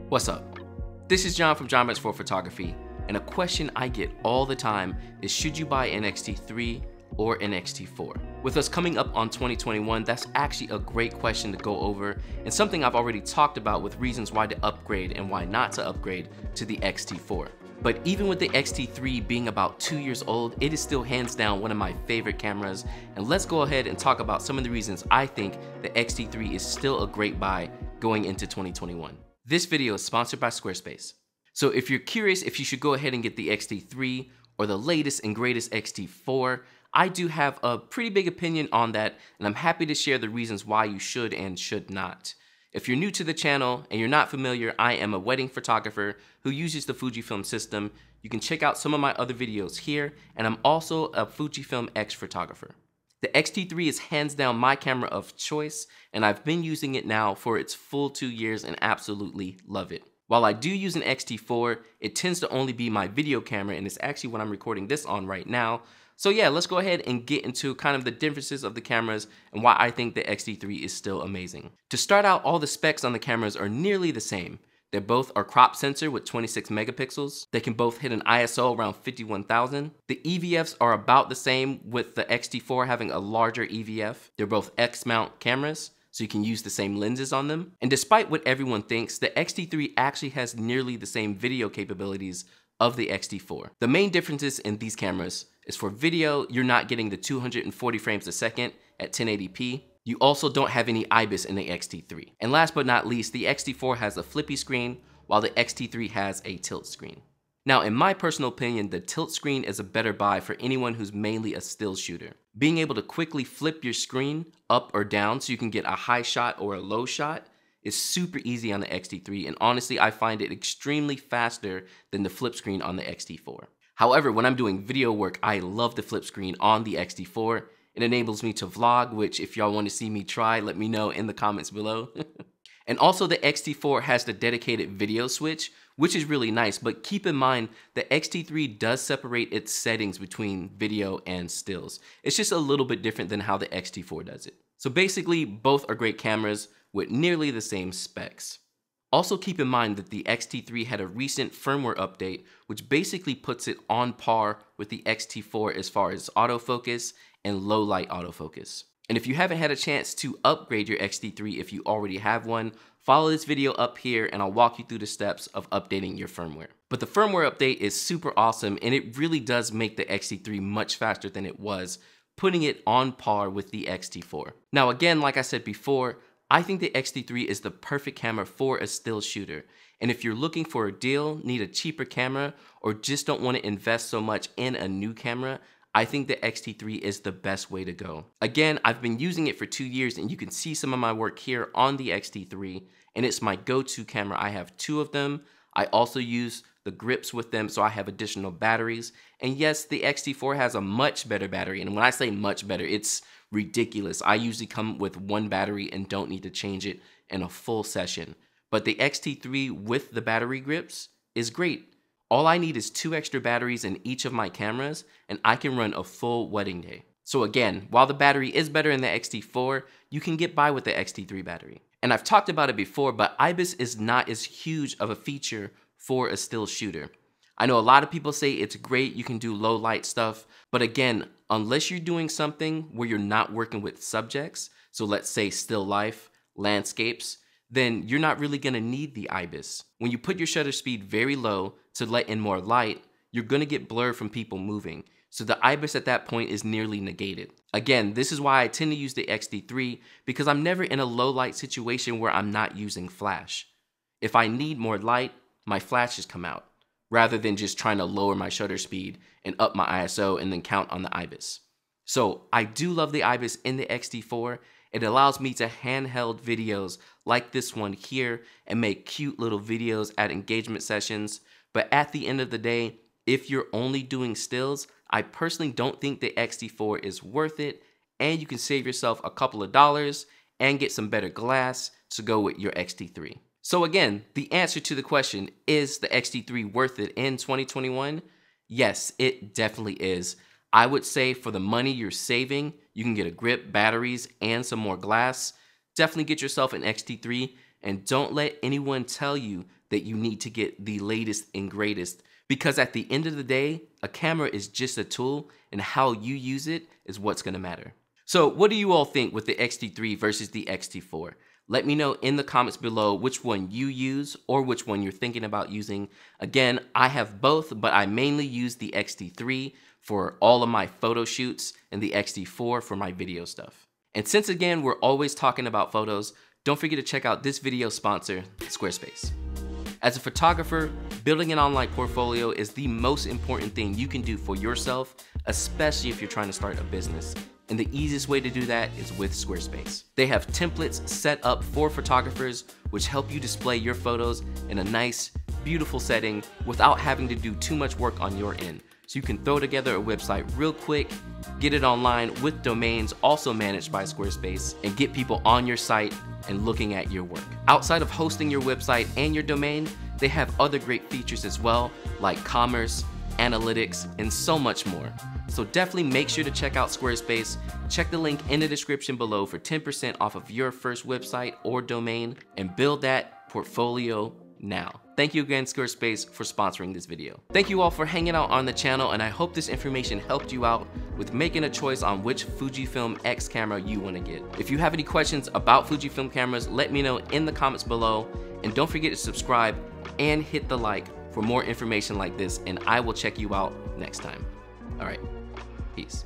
What's up? This is John from John Bets for Photography, and a question I get all the time is should you buy an XT3 or an XT4? With us coming up on 2021, that's actually a great question to go over and something I've already talked about with reasons why to upgrade and why not to upgrade to the XT4. But even with the XT3 being about 2 years old, it is still hands down one of my favorite cameras, and let's go ahead and talk about some of the reasons I think the XT3 is still a great buy going into 2021. This video is sponsored by Squarespace. So if you're curious if you should go ahead and get the XT3 or the latest and greatest XT4, I do have a pretty big opinion on that, and I'm happy to share the reasons why you should and should not. If you're new to the channel and you're not familiar, I am a wedding photographer who uses the Fujifilm system. You can check out some of my other videos here, and I'm also a Fujifilm X photographer. The XT3 is hands down my camera of choice, and I've been using it now for its full 2 years and absolutely love it. While I do use an XT4, it tends to only be my video camera, and it's actually what I'm recording this on right now. So yeah, let's go ahead and get into kind of the differences of the cameras and why I think the XT3 is still amazing. To start out, all the specs on the cameras are nearly the same. They both are crop sensor with 26 megapixels. They can both hit an ISO around 51,000. The EVFs are about the same, with the XT4 having a larger EVF. They're both X-mount cameras, so you can use the same lenses on them. And despite what everyone thinks, the XT3 actually has nearly the same video capabilities of the XT4. The main differences in these cameras is for video, you're not getting the 240 frames a second at 1080p. You also don't have any IBIS in the XT3. And last but not least, the XT4 has a flippy screen, while the XT3 has a tilt screen. Now, in my personal opinion, the tilt screen is a better buy for anyone who's mainly a still shooter. Being able to quickly flip your screen up or down so you can get a high shot or a low shot is super easy on the XT3, and honestly, I find it extremely faster than the flip screen on the XT4. However, when I'm doing video work, I love the flip screen on the XT4. It enables me to vlog, which if y'all want to see me try, let me know in the comments below. And also the XT4 has the dedicated video switch, which is really nice, but keep in mind the XT3 does separate its settings between video and stills. It's just a little bit different than how the XT4 does it. So basically, both are great cameras with nearly the same specs. Also keep in mind that the XT3 had a recent firmware update, which basically puts it on par with the XT4 as far as autofocus and low light autofocus. And if you haven't had a chance to upgrade your XT3 if you already have one, follow this video up here and I'll walk you through the steps of updating your firmware. But the firmware update is super awesome, and it really does make the XT3 much faster than it was, putting it on par with the XT4. Now again, like I said before, I think the XT3 is the perfect camera for a still shooter. And if you're looking for a deal, need a cheaper camera, or just don't want to invest so much in a new camera, I think the XT3 is the best way to go. Again, I've been using it for 2 years, and you can see some of my work here on the XT3, and it's my go-to camera. I have 2 of them. I also use the grips with them, so I have additional batteries. And yes, the XT4 has a much better battery, and when I say much better, it's ridiculous. I usually come with 1 battery and don't need to change it in a full session. But the XT3 with the battery grips is great. All I need is 2 extra batteries in each of my cameras, and I can run a full wedding day. So again, while the battery is better in the XT4, you can get by with the XT3 battery. And I've talked about it before, but IBIS is not as huge of a feature for a still shooter. I know a lot of people say it's great, you can do low light stuff, but again, unless you're doing something where you're not working with subjects, so let's say still life, landscapes, then you're not really gonna need the IBIS. When you put your shutter speed very low to let in more light, you're gonna get blur from people moving. So the IBIS at that point is nearly negated. Again, this is why I tend to use the XT3, because I'm never in a low light situation where I'm not using flash. If I need more light, my flashes come out, rather than just trying to lower my shutter speed and up my ISO and then count on the IBIS. So I do love the IBIS in the XT4. It allows me to handheld videos like this one here and make cute little videos at engagement sessions. But at the end of the day, if you're only doing stills, I personally don't think the XT4 is worth it, and you can save yourself a couple of dollars and get some better glass to go with your XT3. So again, the answer to the question, is the XT3 worth it in 2021? Yes, it definitely is. I would say for the money you're saving, you can get a grip, batteries, and some more glass. definitely get yourself an XT3 and don't let anyone tell you that you need to get the latest and greatest, because at the end of the day, a camera is just a tool and how you use it is what's gonna matter. So what do you all think with the XT3 versus the XT4? Let me know in the comments below which one you use or which one you're thinking about using. Again, I have both, but I mainly use the XT3 for all of my photo shoots and the XT4 for my video stuff. And since again, we're always talking about photos, don't forget to check out this video sponsor, Squarespace. As a photographer, building an online portfolio is the most important thing you can do for yourself, especially if you're trying to start a business. And the easiest way to do that is with Squarespace. They have templates set up for photographers which help you display your photos in a nice, beautiful setting without having to do too much work on your end. So you can throw together a website real quick, get it online with domains also managed by Squarespace, and get people on your site and looking at your work. Outside of hosting your website and your domain, they have other great features as well, like commerce, analytics, and so much more. So definitely make sure to check out Squarespace. Check the link in the description below for 10% off of your first website or domain, and build that portfolio now. Thank you again, Squarespace, for sponsoring this video. Thank you all for hanging out on the channel, and I hope this information helped you out with making a choice on which Fujifilm X camera you want to get. If you have any questions about Fujifilm cameras, let me know in the comments below, and don't forget to subscribe and hit the like for more information like this, and I will check you out next time. All right, peace.